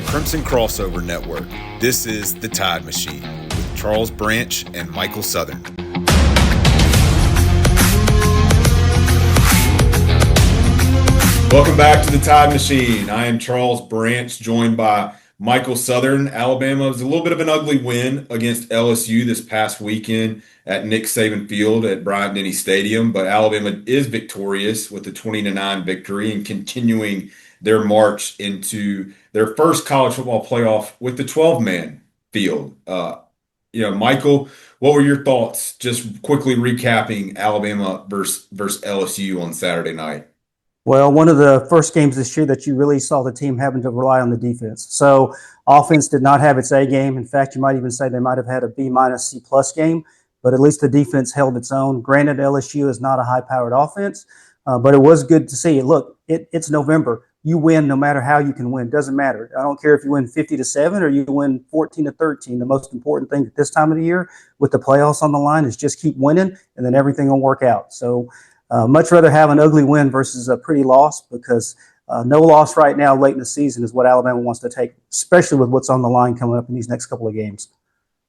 Crimson Crossover Network. This is The Tide Machine with Charles Branch and Michael Southern. Welcome back to The Tide Machine. I am Charles Branch, joined by Michael Southern. Alabama was a little bit of an ugly win against LSU this past weekend at Nick Saban Field at Bryant-Denny Stadium, but Alabama is victorious with a 20-9 victory and continuing their march into their first college football playoff with the 12-man field. Michael, what were your thoughts just quickly recapping Alabama versus LSU on Saturday night? Well, one of the first games this year that you really saw the team having to rely on the defense. So offense did not have its A game. In fact, you might even say they might have had a B minus C plus game, but at least the defense held its own. Granted, LSU is not a high-powered offense, but it was good to see. Look, it's November. You win no matter how you can win. Doesn't matter. I don't care if you win 50-7 or you win 14-13. The most important thing at this time of the year with the playoffs on the line is just keep winning, and then everything will work out. So much rather have an ugly win versus a pretty loss, because no loss right now late in the season is what Alabama wants to take, especially with what's on the line coming up in these next couple of games.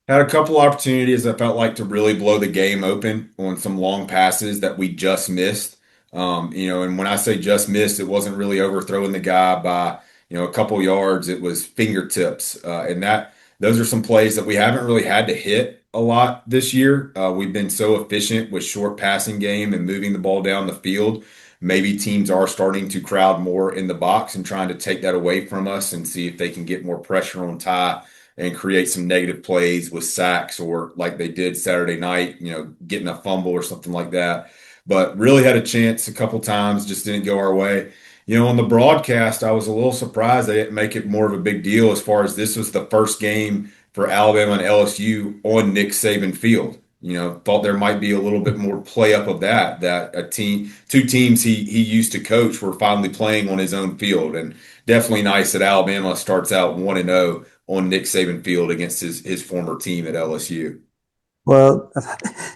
Had a couple opportunities I felt like to really blow the game open on some long passes that we just missed. And when I say just missed, it wasn't really overthrowing the guy by, a couple yards. It was fingertips. Those are some plays that we haven't really had to hit a lot this year. We've been so efficient with short passing game and moving the ball down the field. Maybe teams are starting to crowd more in the box and trying to take that away from us and see if they can get more pressure on Ty and create some negative plays with sacks, or like they did Saturday night, getting a fumble or something like that. But really had a chance a couple times, just didn't go our way. On the broadcast, I was a little surprised they didn't make it more of a big deal, as far as this was the first game for Alabama and LSU on Nick Saban Field. Thought there might be a little bit more play up of that two teams he used to coach were finally playing on his own field. And definitely nice that Alabama starts out 1-0 on Nick Saban Field against his former team at LSU. Well,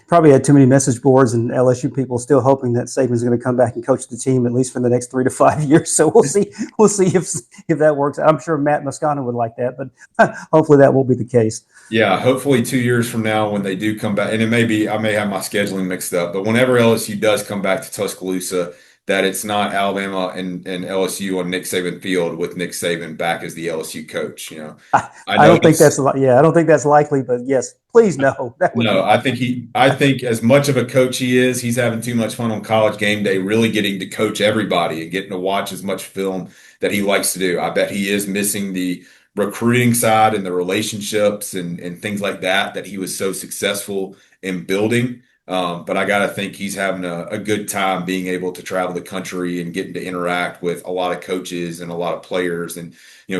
probably had too many message boards and LSU people still hoping that Saban's going to come back and coach the team at least for the next 3 to 5 years. So we'll see. We'll see if that works. I'm sure Matt Moscona would like that, but hopefully that will be the case. Yeah, hopefully 2 years from now when they do come back, and I may have my scheduling mixed up, but whenever LSU does come back to Tuscaloosa, that it's not Alabama and LSU on Nick Saban Field with Nick Saban back as the LSU coach. I don't think that's likely, but yes, please no. I think as much of a coach he is, he's having too much fun on College Game Day, really getting to coach everybody and getting to watch as much film that he likes to do. I bet he is missing the recruiting side and the relationships and things like that he was so successful in building. But I got to think he's having a good time being able to travel the country and getting to interact with a lot of coaches and a lot of players, and,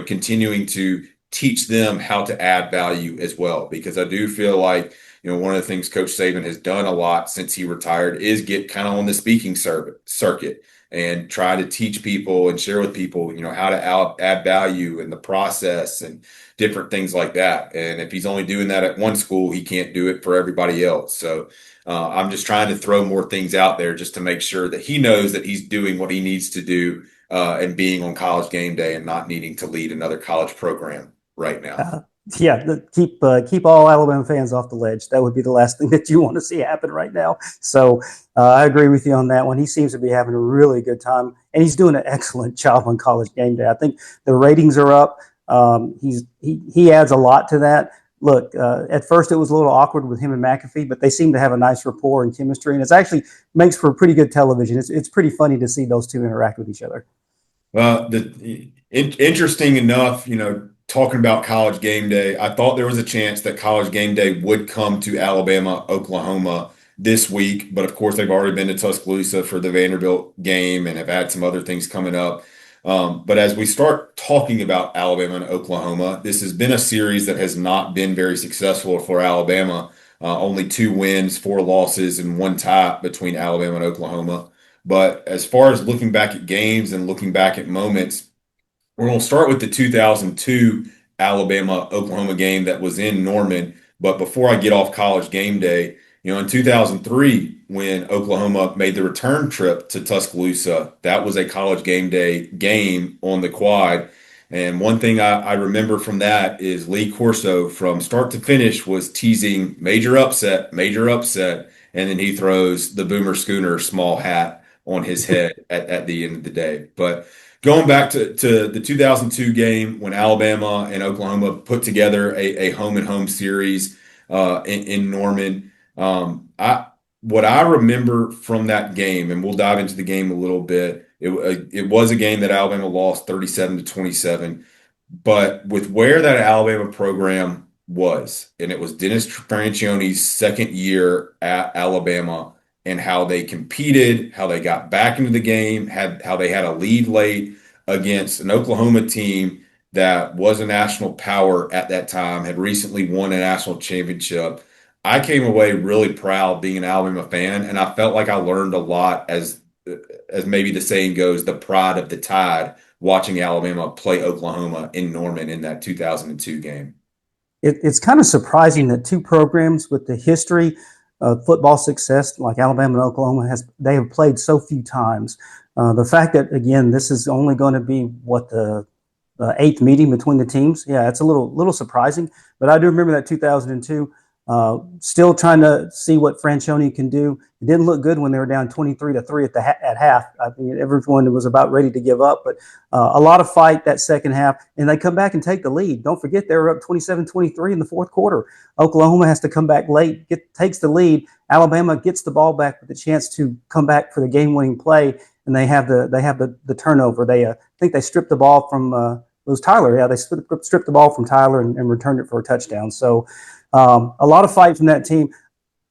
continuing to teach them how to add value as well. Because I do feel like, one of the things Coach Saban has done a lot since he retired is get kind of on the speaking circuit and try to teach people and share with people, how to add value in the process and different things like that. And if he's only doing that at one school, he can't do it for everybody else. So I'm just trying to throw more things out there just to make sure that he knows that he's doing what he needs to do and being on College Game Day and not needing to lead another college program right now. Keep all Alabama fans off the ledge. That would be the last thing that you want to see happen right now. So I agree with you on that one. He seems to be having a really good time, and he's doing an excellent job on College Game Day. I think the ratings are up. He adds a lot to that. Look, at first it was a little awkward with him and McAfee, but they seem to have a nice rapport and chemistry, and it actually makes for pretty good television. It's pretty funny to see those two interact with each other. Well, interesting enough, talking about College Game Day, I thought there was a chance that College Game Day would come to Alabama, Oklahoma this week, but of course they've already been to Tuscaloosa for the Vanderbilt game and have had some other things coming up. But as we start talking about Alabama and Oklahoma, this has been a series that has not been very successful for Alabama. Only 2 wins, 4 losses, and 1 tie between Alabama and Oklahoma. But as far as looking back at games and looking back at moments, we're going to start with the 2002 Alabama-Oklahoma game that was in Norman. But before I get off College Game Day, in 2003, when Oklahoma made the return trip to Tuscaloosa, that was a College Game Day game on the Quad. And one thing I remember from that is Lee Corso from start to finish was teasing major upset, and then he throws the Boomer Schooner small hat on his head at the end of the day. But going back to the 2002 game when Alabama and Oklahoma put together a home and home series in Norman, I what I remember from that game, and we'll dive into the game a little bit. It was a game that Alabama lost 37-27, but with where that Alabama program was, and it was Dennis Franchioni's second year at Alabama, and how they competed, how they got back into the game, how they had a lead late against an Oklahoma team that was a national power at that time, had recently won a national championship. I came away really proud being an Alabama fan, and I felt like I learned a lot as maybe the saying goes, the pride of the Tide watching Alabama play Oklahoma in Norman in that 2002 game. It's kind of surprising that two programs with the history of football success like Alabama and Oklahoma they have played so few times. The fact that again this is only going to be what the eighth meeting between the teams, yeah, it's a little surprising. But I do remember that 2002. Still trying to see what Franchione can do. It didn't look good when they were down 23-3 at half. I mean, everyone was about ready to give up, but a lot of fight that second half, and they come back and take the lead. Don't forget they were up 27-23 in the fourth quarter. Oklahoma has to come back late, takes the lead. Alabama gets the ball back with a chance to come back for the game-winning play, and they have the turnover. I think they stripped the ball from it was Tyler. Yeah, they stripped the ball from Tyler and returned it for a touchdown. So. A lot of fight from that team.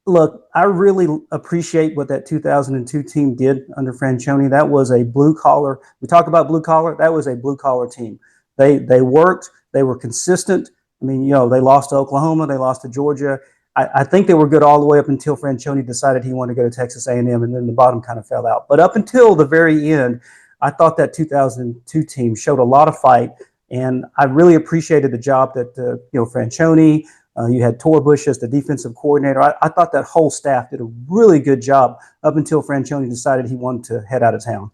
Look, I really appreciate what that 2002 team did under Franchione. That was a blue collar. We talk about blue collar. That was a blue collar team. They worked. They were consistent. I mean, they lost to Oklahoma. They lost to Georgia. I think they were good all the way up until Franchione decided he wanted to go to Texas A&M, and then the bottom kind of fell out. But up until the very end, I thought that 2002 team showed a lot of fight, and I really appreciated the job that Franchione. You had Torbush as the defensive coordinator. I thought that whole staff did a really good job up until Franchione decided he wanted to head out of town.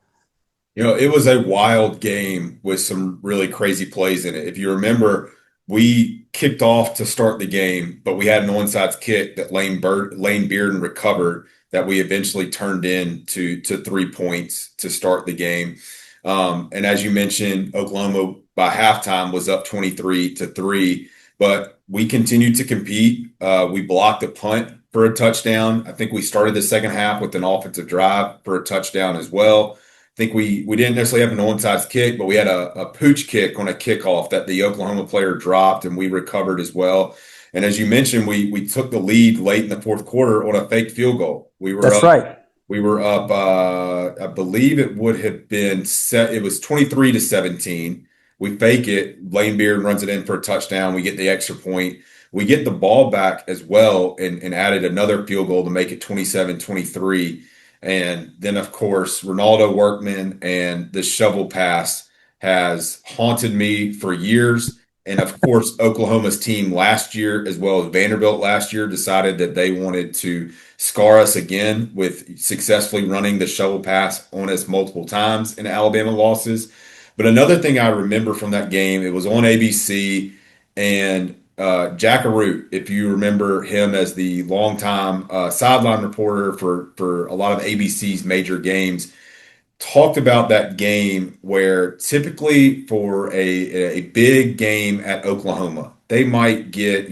It was a wild game with some really crazy plays in it. If you remember, we kicked off to start the game, but we had an onside kick that Lane Bearden recovered that we eventually turned to 3 points to start the game. And as you mentioned, Oklahoma by halftime was up 23-3. But we continued to compete. We blocked a punt for a touchdown. I think we started the second half with an offensive drive for a touchdown as well. I think we didn't necessarily have an onside kick, but we had a pooch kick on a kickoff that the Oklahoma player dropped, and we recovered as well. And as you mentioned, we took the lead late in the fourth quarter on a fake field goal. That's right. We were up. I believe it would have been set. It was 23-17. We fake it. Lane Beard runs it in for a touchdown. We get the extra point. We get the ball back as well and added another field goal to make it 27-23. And then, of course, Ronaldo Workman and the shovel pass has haunted me for years. And of course, Oklahoma's team last year, as well as Vanderbilt last year, decided that they wanted to scar us again with successfully running the shovel pass on us multiple times in Alabama losses. But another thing I remember from that game, it was on ABC, and Jack Arute, if you remember him as the longtime sideline reporter for a lot of ABC's major games, talked about that game where typically for a big game at Oklahoma, they might get,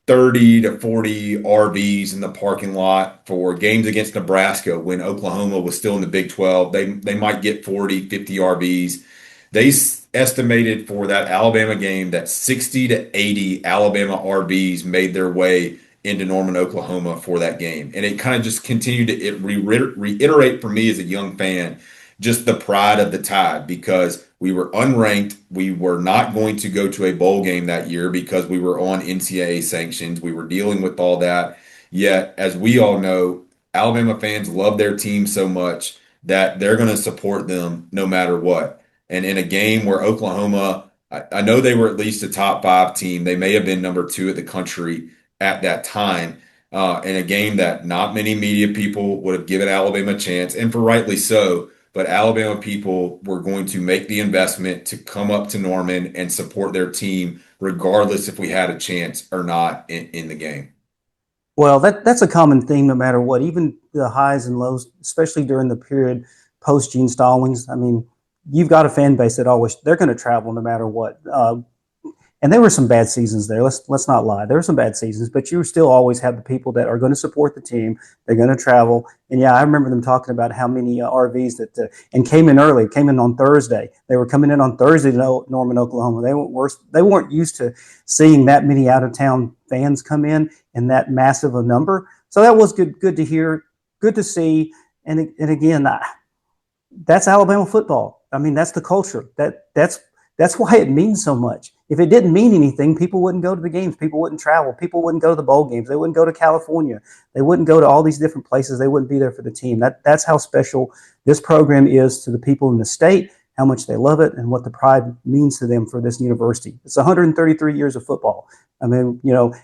30 to 40 RVs in the parking lot for games against Nebraska when Oklahoma was still in the Big 12. They might get 40, 50 RVs. They estimated for that Alabama game that 60 to 80 Alabama RVs made their way into Norman, Oklahoma for that game. And it kind of just continued to reiterate for me as a young fan just the pride of the Tide because we were unranked. We were not going to go to a bowl game that year because we were on NCAA sanctions. We were dealing with all that. Yet, as we all know, Alabama fans love their team so much that they're going to support them no matter what. And in a game where Oklahoma, I know they were at least a top five team. They may have been number two at the country at that time. In a game that not many media people would have given Alabama a chance, and for rightly so. but Alabama people were going to make the investment to come up to Norman and support their team, regardless if we had a chance or not in the game. Well, that's a common theme no matter what, even the highs and lows, especially during the period post Gene Stallings. I mean, you've got a fan base that always they're going to travel no matter what. And there were some bad seasons there. Let's not lie. There were some bad seasons, but you still always have the people that are going to support the team. They're going to travel. And yeah, I remember them talking about how many RVs that and came in early, came in on Thursday. They were coming in on Thursday to Norman, Oklahoma. They weren't used to seeing that many out of town fans come in that massive a number. So that was good to hear, good to see. And again, that's Alabama football. I mean, that's the culture. That's why it means so much. If it didn't mean anything, people wouldn't go to the games. People wouldn't travel. People wouldn't go to the bowl games. They wouldn't go to California. They wouldn't go to all these different places. They wouldn't be there for the team. That's how special this program is to the people in the state, how much they love it, and what the pride means to them for this university. It's 133 years of football. I mean,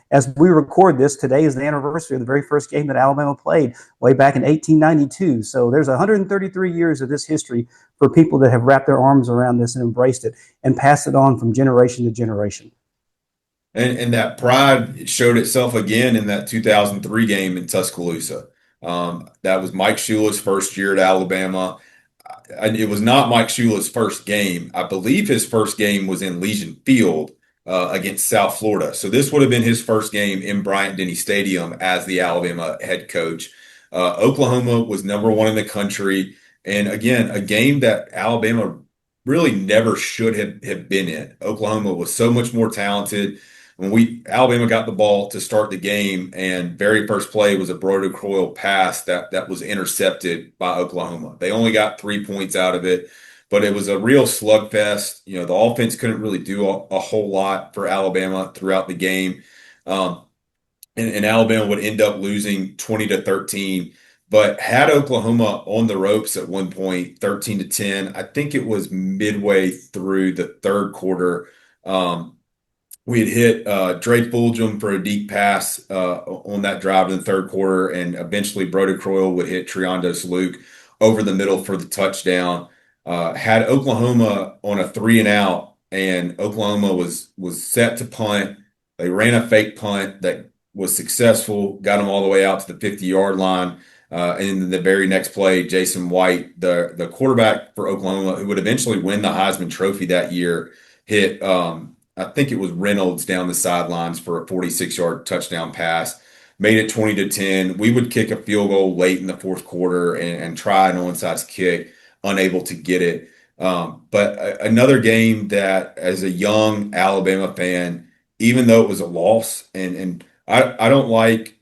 as we record this, today is the anniversary of the very first game that Alabama played way back in 1892. So there's 133 years of this history for people that have wrapped their arms around this and embraced it and passed it on from generation to generation. And that pride showed itself again in that 2003 game in Tuscaloosa. That was Mike Shula's first year at Alabama. It was not Mike Shula's first game. I believe his first game was in Legion Field against South Florida. So this would have been his first game in Bryant-Denny Stadium as the Alabama head coach. Oklahoma was number one in the country. And again, a game that Alabama really never should have been in. Oklahoma was so much more talented. When Alabama got the ball to start the game, and very first play was a Brodie Croyle pass that was intercepted by Oklahoma. They only got 3 points out of it, but it was a real slugfest. The offense couldn't really do a whole lot for Alabama throughout the game. And Alabama would end up losing 20-13. But had Oklahoma on the ropes at one point, 13-10, I think it was midway through the third quarter. We had hit Drake Fulgham for a deep pass on that drive in the third quarter, and eventually Brodie Croyle would hit Triandos Luke over the middle for the touchdown. Had Oklahoma on a 3-and-out, and Oklahoma was set to punt. They ran a fake punt that was successful, got them all the way out to the 50-yard line. And in the very next play, Jason White, the quarterback for Oklahoma, who would eventually win the Heisman Trophy that year, hit I think it was Reynolds down the sidelines for a 46-yard touchdown pass, made it 20-10. We would kick a field goal late in the fourth quarter and try an onside kick, unable to get it. But another game that, as a young Alabama fan, even though it was a loss, and I don't like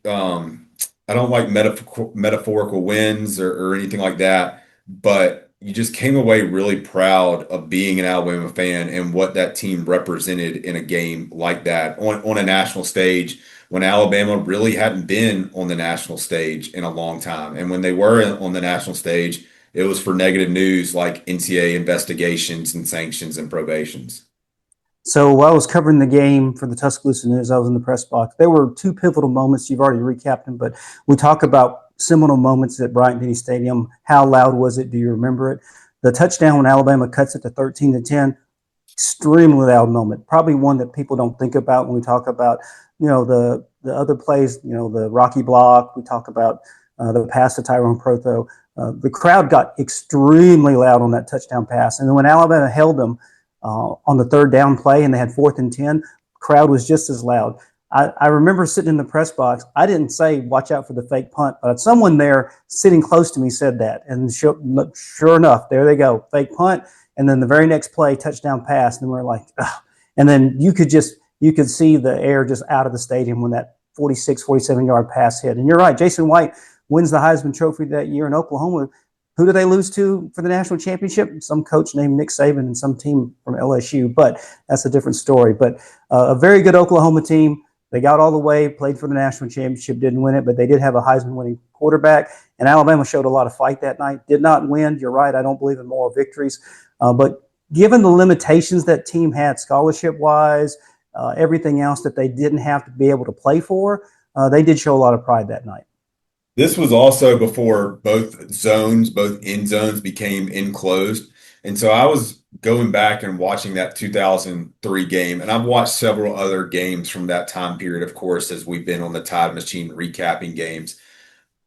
metaphorical wins or anything like that, but you just came away really proud of being an Alabama fan and what that team represented in a game like that on a national stage when Alabama really hadn't been on the national stage in a long time. And when they were on the national stage, it was for negative news like NCAA investigations and sanctions and probations. So while I was covering the game for the Tuscaloosa News, I was in the press box. There were two pivotal moments. You've already recapped them, but we talk about seminal moments at Bryant-Denny Stadium. How loud was it? Do you remember it? The touchdown when Alabama cuts it to 13-10, extremely loud moment. Probably one that people don't think about when we talk about, the other plays, the Rocky block. We talk about the pass to Tyrone Protho. The crowd got extremely loud on that touchdown pass. And then when Alabama held them on the third down play and they had 4th and 10, crowd was just as loud. I remember sitting in the press box. I didn't say, watch out for the fake punt, but someone there sitting close to me said that. And sure enough, there they go, fake punt. And then the very next play, touchdown pass. And we're like, ugh. And then you could see the air just out of the stadium when that 46, 47-yard pass hit. And you're right, Jason White wins the Heisman Trophy that year in Oklahoma. Who do they lose to for the national championship? Some coach named Nick Saban and some team from LSU, but that's a different story. But a very good Oklahoma team. They got all the way, played for the national championship, didn't win it, but they did have a Heisman-winning quarterback. And Alabama showed a lot of fight that night. Did not win. You're right. I don't believe in moral victories. But given the limitations that team had scholarship-wise, everything else that they didn't have to be able to play for, they did show a lot of pride that night. This was also before both end zones became enclosed. And so I was going back and watching that 2003 game, and I've watched several other games from that time period, of course, as we've been on the Tide Machine recapping games.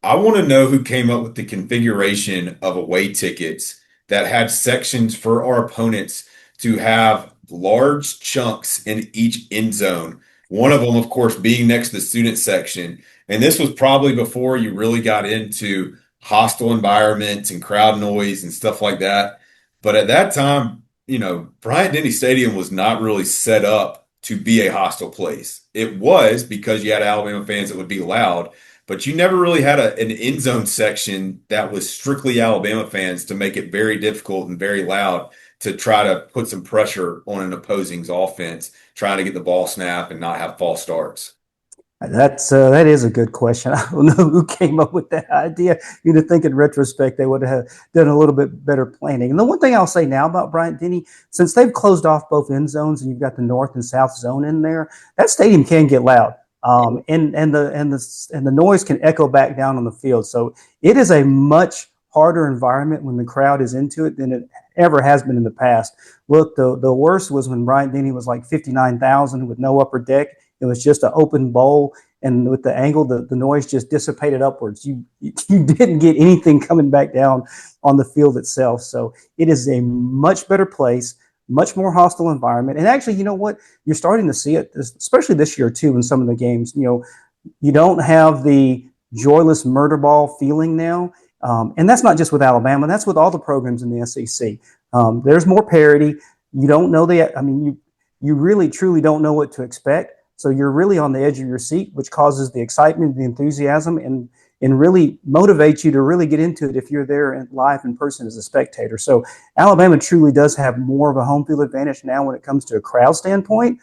I want to know who came up with the configuration of away tickets that had sections for our opponents to have large chunks in each end zone. One of them, of course, being next to the student section. And this was probably before you really got into hostile environments and crowd noise and stuff like that. But at that time, Bryant-Denny Stadium was not really set up to be a hostile place. It was because you had Alabama fans that would be loud, but you never really had an end zone section that was strictly Alabama fans to make it very difficult and very loud to try to put some pressure on an opposing's offense, trying to get the ball snap and not have false starts. That is a good question. I don't know who came up with that idea. You'd think in retrospect they would have done a little bit better planning. And the one thing I'll say now about Bryant-Denny, since they've closed off both end zones and you've got the north and south zone in there, that stadium can get loud. And the noise can echo back down on the field. So it is a much harder environment when the crowd is into it than it ever has been in the past. Look, the worst was when Bryant-Denny was like 59,000 with no upper deck. It was just an open bowl, and with the angle, the noise just dissipated upwards. You didn't get anything coming back down on the field itself. So it is a much better place, much more hostile environment. And actually, you know what? You're starting to see it, especially this year too, in some of the games. You don't have the joyless murder ball feeling now. And that's not just with Alabama. That's with all the programs in the SEC. There's more parity. You don't know you really truly don't know what to expect. So you're really on the edge of your seat, which causes the excitement, the enthusiasm, and really motivates you to really get into it if you're there live in person as a spectator. So Alabama truly does have more of a home field advantage now when it comes to a crowd standpoint.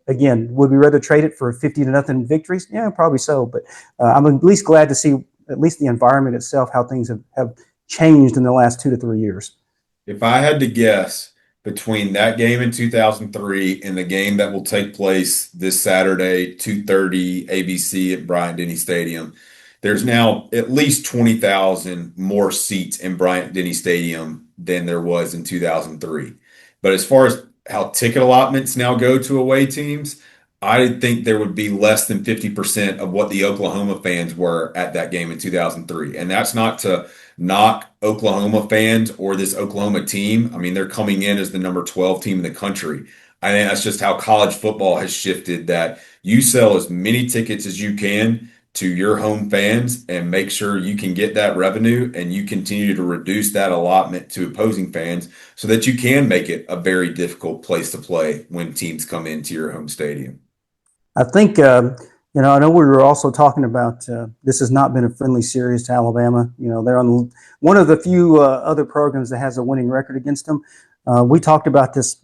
Again, would we rather trade it for 50-0 victories? Yeah, probably so. But I'm at least glad to see at least the environment itself, how things have changed in the last 2 to 3 years. If I had to guess between that game in 2003 and the game that will take place this Saturday, 2:30 ABC at Bryant-Denny Stadium, there's now at least 20,000 more seats in Bryant-Denny Stadium than there was in 2003. But as far as how ticket allotments now go to away teams, I think there would be less than 50% of what the Oklahoma fans were at that game in 2003. And that's not to knock Oklahoma fans or this Oklahoma team. I mean, they're coming in as the number 12 team in the country. I think that's just how college football has shifted, that you sell as many tickets as you can to your home fans and make sure you can get that revenue, and you continue to reduce that allotment to opposing fans so that you can make it a very difficult place to play when teams come into your home stadium. I think, I know we were also talking about this has not been a friendly series to Alabama. They're on one of the few other programs that has a winning record against them. We talked about this,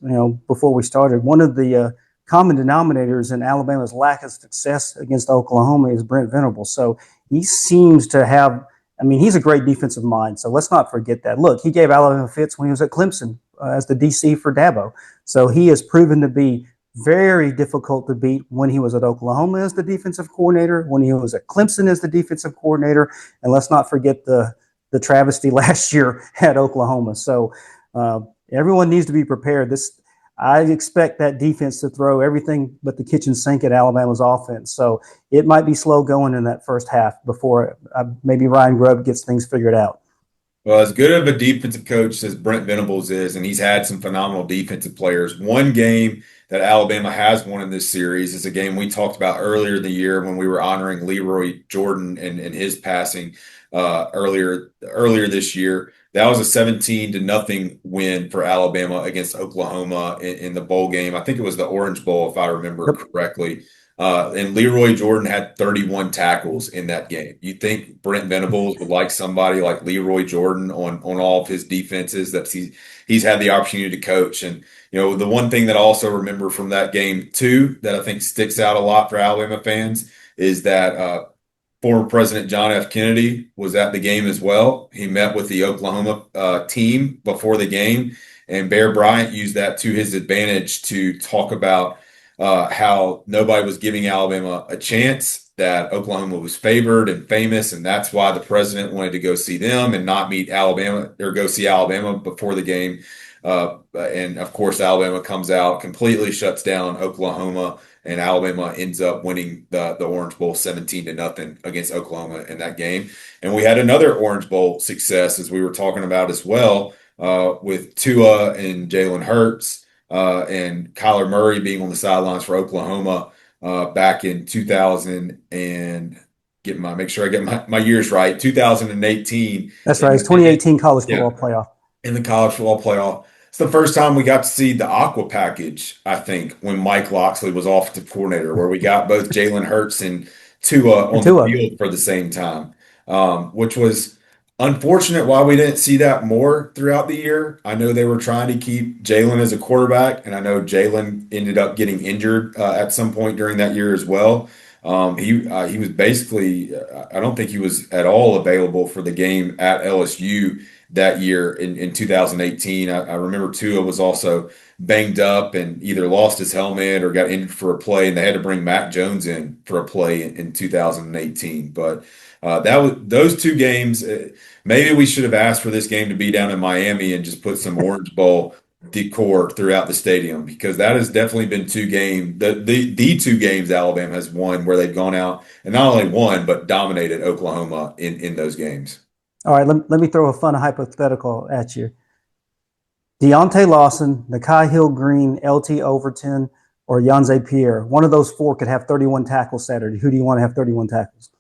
before we started. One of the common denominators in Alabama's lack of success against Oklahoma is Brent Venables. So he seems to have, he's a great defensive mind. So let's not forget that. Look, he gave Alabama fits when he was at Clemson as the DC for Dabo. So he has proven to be very difficult to beat when he was at Oklahoma as the defensive coordinator, when he was at Clemson as the defensive coordinator, and let's not forget the travesty last year at Oklahoma. So everyone needs to be prepared. I expect that defense to throw everything but the kitchen sink at Alabama's offense. So it might be slow going in that first half before maybe Ryan Grubb gets things figured out. Well, as good of a defensive coach as Brent Venables is, and he's had some phenomenal defensive players, one game that Alabama has won in this series is a game we talked about earlier in the year when we were honoring Leroy Jordan and his passing earlier this year. That was a 17-0 win for Alabama against Oklahoma in the bowl game. I think it was the Orange Bowl, if I remember correctly. And Leroy Jordan had 31 tackles in that game. You think Brent Venables would like somebody like Leroy Jordan on all of his defenses that he's had the opportunity to coach? And the one thing that I also remember from that game too that I think sticks out a lot for Alabama fans is that former President John F. Kennedy was at the game as well. He met with the Oklahoma team before the game, and Bear Bryant used that to his advantage to talk about how nobody was giving Alabama a chance that Oklahoma was favored and famous, and that's why the president wanted to go see them and not meet Alabama or go see Alabama before the game. And of course, Alabama comes out, completely shuts down Oklahoma, and Alabama ends up winning the Orange Bowl 17-0 against Oklahoma in that game. And we had another Orange Bowl success, as we were talking about as well, with Tua and Jalen Hurts and Kyler Murray being on the sidelines for Oklahoma back in 2000 and make sure I get my years right, 2018 That's right. It's in 2018 college yeah, football playoff. in the college football playoff. It's the first time we got to see the Aqua package, I think, when Mike Locksley was offensive coordinator, where we got both Jalen Hurts and Tua And on the Tua. field for the same time, which was unfortunate why we didn't see that more throughout the year. I know they were trying to keep Jalen as a quarterback, and I know Jalen ended up getting injured at some point during that year as well. He was basically, I don't think he was at all available for the game at LSU that year in 2018. I remember Tua was also banged up and either lost his helmet or got injured for a play, and they had to bring Mac Jones in for a play in 2018. But that was those two games. Maybe we should have asked for this game to be down in Miami and just put some Orange Bowl decor throughout the stadium, because that has definitely been the two games Alabama has won where they've gone out and not only won but dominated Oklahoma in those games. All right, let me throw a fun hypothetical at you. Deontay Lawson, Nakai Hill-Green, LT Overton, or Yanze Pierre. One of those four could have 31 tackles Saturday. Who do you want to have 31 tackles?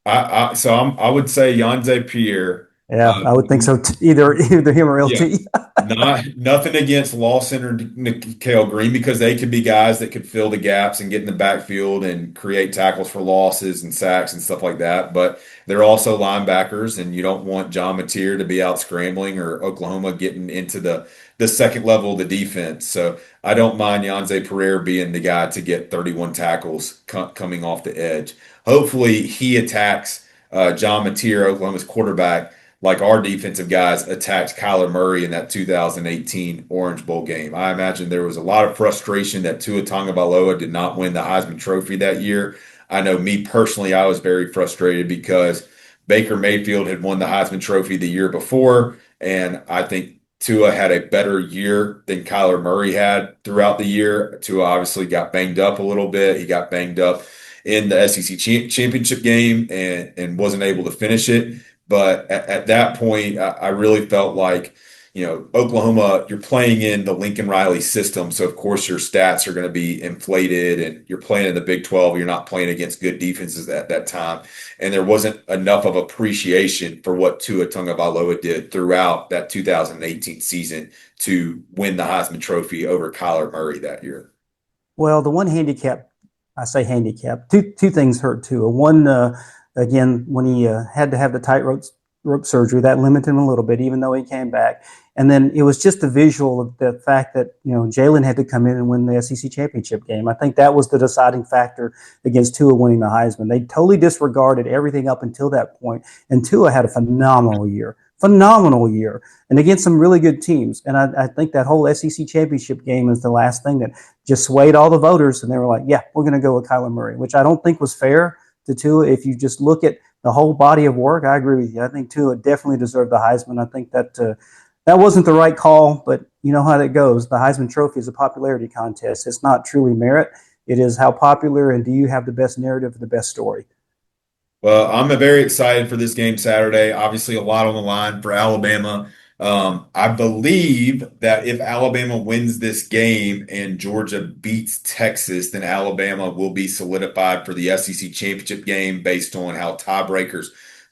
I would say Yanze Pierre. Yeah, Uh, I would think so. Either him or yeah, LT. nothing against Lawson or Kale Green, because they could be guys that could fill the gaps and get in the backfield and create tackles for losses and sacks and stuff like that. But they're also linebackers, and you don't want John Mateer to be out scrambling or Oklahoma getting into the second level of the defense. So I don't mind Yanze Pereira being the guy to get 31 tackles coming off the edge. Hopefully, he attacks John Mateer, Oklahoma's quarterback, like our defensive guys attacked Kyler Murray in that 2018 Orange Bowl game. I imagine there was a lot of frustration that Tua Tagovailoa did not win the Heisman Trophy that year. I know me personally, I was very frustrated because Baker Mayfield had won the Heisman Trophy the year before, and I think Tua had a better year than Kyler Murray had throughout the year. Tua obviously got banged up a little bit. He got banged up in the SEC championship game and wasn't able to finish it. But at that point, I really felt like, Oklahoma, you're playing in the Lincoln Riley system. So, of course, your stats are going to be inflated, and you're playing in the Big 12. You're not playing against good defenses at that time. And there wasn't enough of appreciation for what Tua Tagovailoa did throughout that 2018 season to win the Heisman Trophy over Kyler Murray that year. Well, the one handicap, I say handicap, two things hurt too. One, again, when he had to have the tightrope surgery, that limited him a little bit, even though he came back. And then it was just the visual of the fact that, Jalen had to come in and win the SEC championship game. I think that was the deciding factor against Tua winning the Heisman. They totally disregarded everything up until that point, and Tua had a phenomenal year. And against some really good teams. And I think that whole SEC championship game is the last thing that just swayed all the voters. And they were like, yeah, we're going to go with Kyler Murray, which I don't think was fair to Tua. If you just look at the whole body of work, I agree with you. I think Tua definitely deserved the Heisman. I think that that wasn't the right call, but you know how that goes. The Heisman Trophy is a popularity contest. It's not truly merit. It is how popular and do you have the best narrative, the best story. Well, I'm very excited for this game Saturday. Obviously, a lot on the line for Alabama. I believe that if Alabama wins this game and Georgia beats Texas, then Alabama will be solidified for the SEC championship game based on how tiebreakers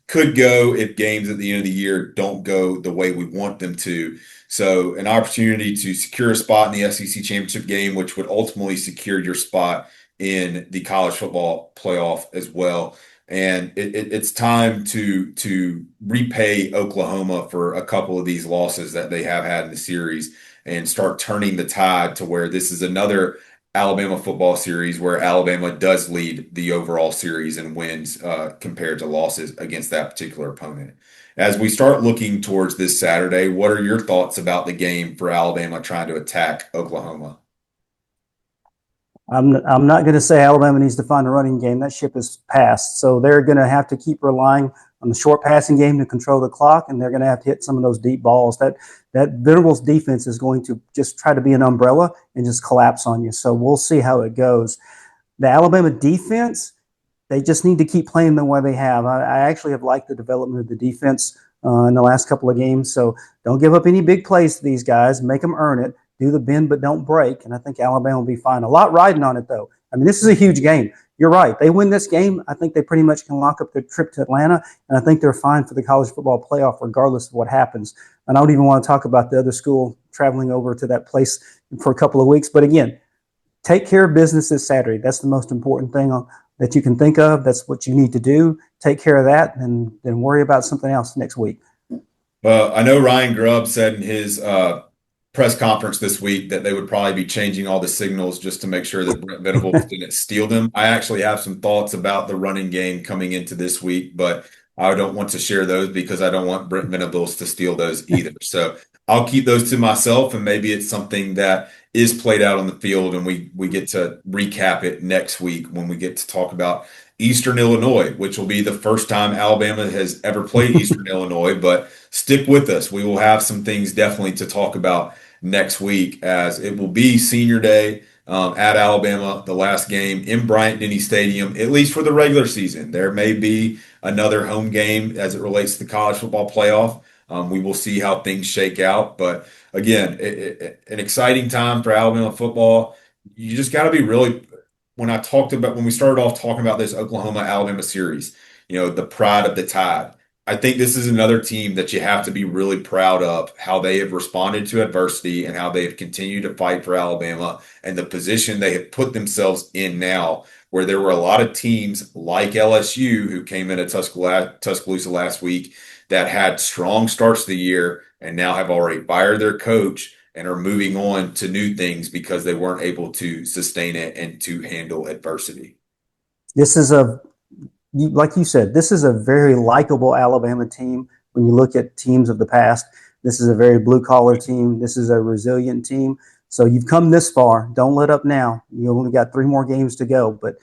could go if games at the end of the year don't go the way we want them to. So, an opportunity to secure a spot in the SEC championship game, which would ultimately secure your spot in the college football playoff as well. And it's time to repay Oklahoma for a couple of these losses that they have had in the series and start turning the tide to where this is another Alabama football series where Alabama does lead the overall series and wins compared to losses against that particular opponent. As we start looking towards this Saturday, what are your thoughts about the game for Alabama trying to attack Oklahoma? I'm not going to say Alabama needs to find a running game. That ship has passed. So they're going to have to keep relying on the short passing game to control the clock, and they're going to have to hit some of those deep balls. That Venables defense is going to just try to be an umbrella and just collapse on you. So we'll see how it goes. The Alabama defense, they just need to keep playing the way they have. I actually have liked the development of the defense in the last couple of games. So don't give up any big plays to these guys. Make them earn it. Do the bend but don't break, and I think Alabama will be fine. A lot riding on it, though. I mean, this is a huge game. You're right. They win this game, I think they pretty much can lock up their trip to Atlanta, and I think they're fine for the college football playoff regardless of what happens. And I don't even want to talk about the other school traveling over to that place for a couple of weeks. But again, take care of business this Saturday. That's the most important thing that you can think of. That's what you need to do. Take care of that, and then worry about something else next week. Well, I know Ryan Grubb said in his press conference this week that they would probably be changing all the signals just to make sure that Brent Venables didn't steal them. I actually have some thoughts about the running game coming into this week, but I don't want to share those because I don't want Brent Venables to steal those either. So I'll keep those to myself, and maybe it's something that is played out on the field, and we get to recap it next week when we get to talk about Eastern Illinois, which will be the first time Alabama has ever played Eastern Illinois. But stick with us. We will have some things definitely to talk about next week, as it will be senior day at Alabama, the last game in Bryant-Denny Stadium, at least for the regular season. There may be another home game as it relates to the college football playoff. We will see how things shake out. But again, an exciting time for Alabama football. You just got to be really, when we started off talking about this Oklahoma-Alabama series, the pride of the Tide. I think this is another team that you have to be really proud of, how they have responded to adversity and how they have continued to fight for Alabama and the position they have put themselves in now, where there were a lot of teams like LSU who came in at Tuscaloosa last week that had strong starts to the year and now have already fired their coach and are moving on to new things because they weren't able to sustain it and to handle adversity. This is like you said, this is a very likable Alabama team. When you look at teams of the past, this is a very blue-collar team. This is a resilient team. So you've come this far. Don't let up now. You only got 3 more games to go, but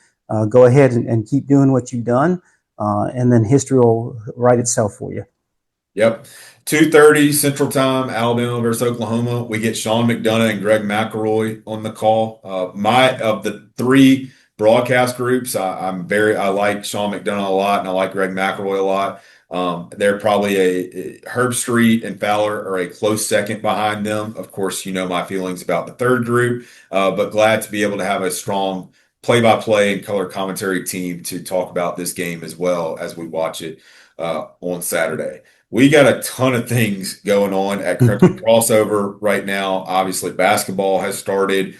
go ahead and keep doing what you've done, and then history will write itself for you. Yep. 2:30 Central Time, Alabama versus Oklahoma. We get Sean McDonough and Greg McElroy on the call. Of the 3 broadcast groups, I like Sean McDonough a lot, and I like Greg McElroy a lot. They're probably Herb Street and Fowler are a close second behind them. Of course, my feelings about the 3rd group, but glad to be able to have a strong play-by-play and color commentary team to talk about this game as well as we watch it on Saturday. We got a ton of things going on at Crimson Crossover right now. Obviously, basketball has started.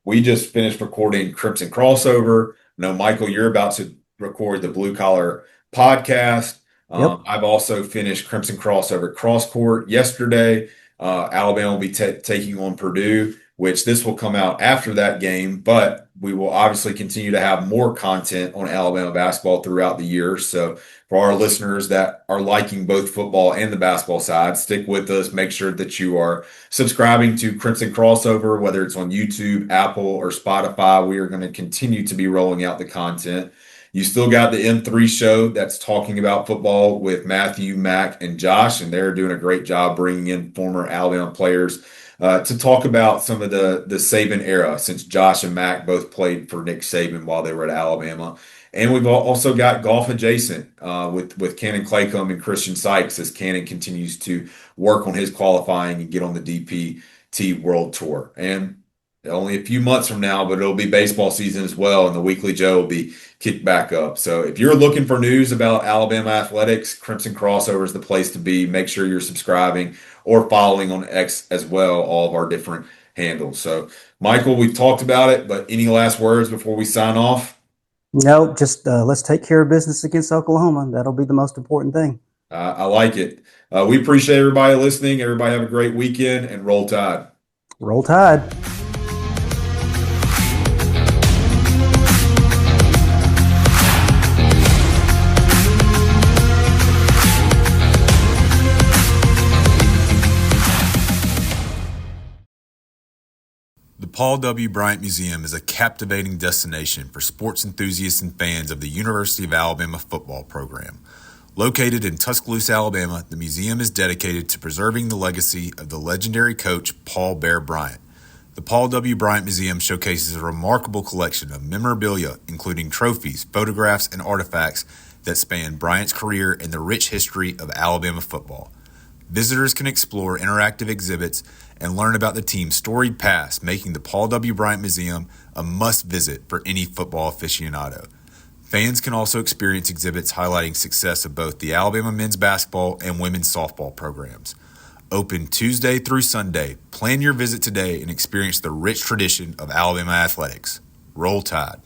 We just finished recording Crimson Crossover. No, Michael, you're about to record the Blue Collar podcast. Yep. I've also finished Crimson Crossover Cross Court yesterday. Alabama will be taking on Purdue, which this will come out after that game, but we will obviously continue to have more content on Alabama basketball throughout the year. So for our listeners that are liking both football and the basketball side, stick with us. Make sure that you are subscribing to Crimson Crossover, whether it's on YouTube, Apple, or Spotify. We are going to continue to be rolling out the content. You still got the M3 show that's talking about football with Matthew, Mac, and Josh, and they're doing a great job bringing in former Alabama players to talk about some of the Saban era, since Josh and Mac both played for Nick Saban while they were at Alabama. And we've also got golf adjacent with Cannon Claycomb and Christian Sykes as Cannon continues to work on his qualifying and get on the DPT World Tour. And only a few months from now, but it'll be baseball season as well, and the Weekly Joe will be kicked back up. So if you're looking for news about Alabama athletics, Crimson Crossover is the place to be. Make sure you're subscribing or following on X as well, all of our different handles. So, Michael, we've talked about it, but any last words before we sign off? No, just let's take care of business against Oklahoma. That'll be the most important thing. I like it. We appreciate everybody listening. Everybody have a great weekend, and roll Tide. Roll Tide. The Paul W. Bryant Museum is a captivating destination for sports enthusiasts and fans of the University of Alabama football program. Located in Tuscaloosa, Alabama, the museum is dedicated to preserving the legacy of the legendary coach Paul Bear Bryant. The Paul W. Bryant Museum showcases a remarkable collection of memorabilia, including trophies, photographs, and artifacts that span Bryant's career and the rich history of Alabama football. Visitors can explore interactive exhibits and learn about the team's storied past, making the Paul W. Bryant Museum a must-visit for any football aficionado. Fans can also experience exhibits highlighting success of both the Alabama men's basketball and women's softball programs. Open Tuesday through Sunday. Plan your visit today and experience the rich tradition of Alabama athletics. Roll Tide.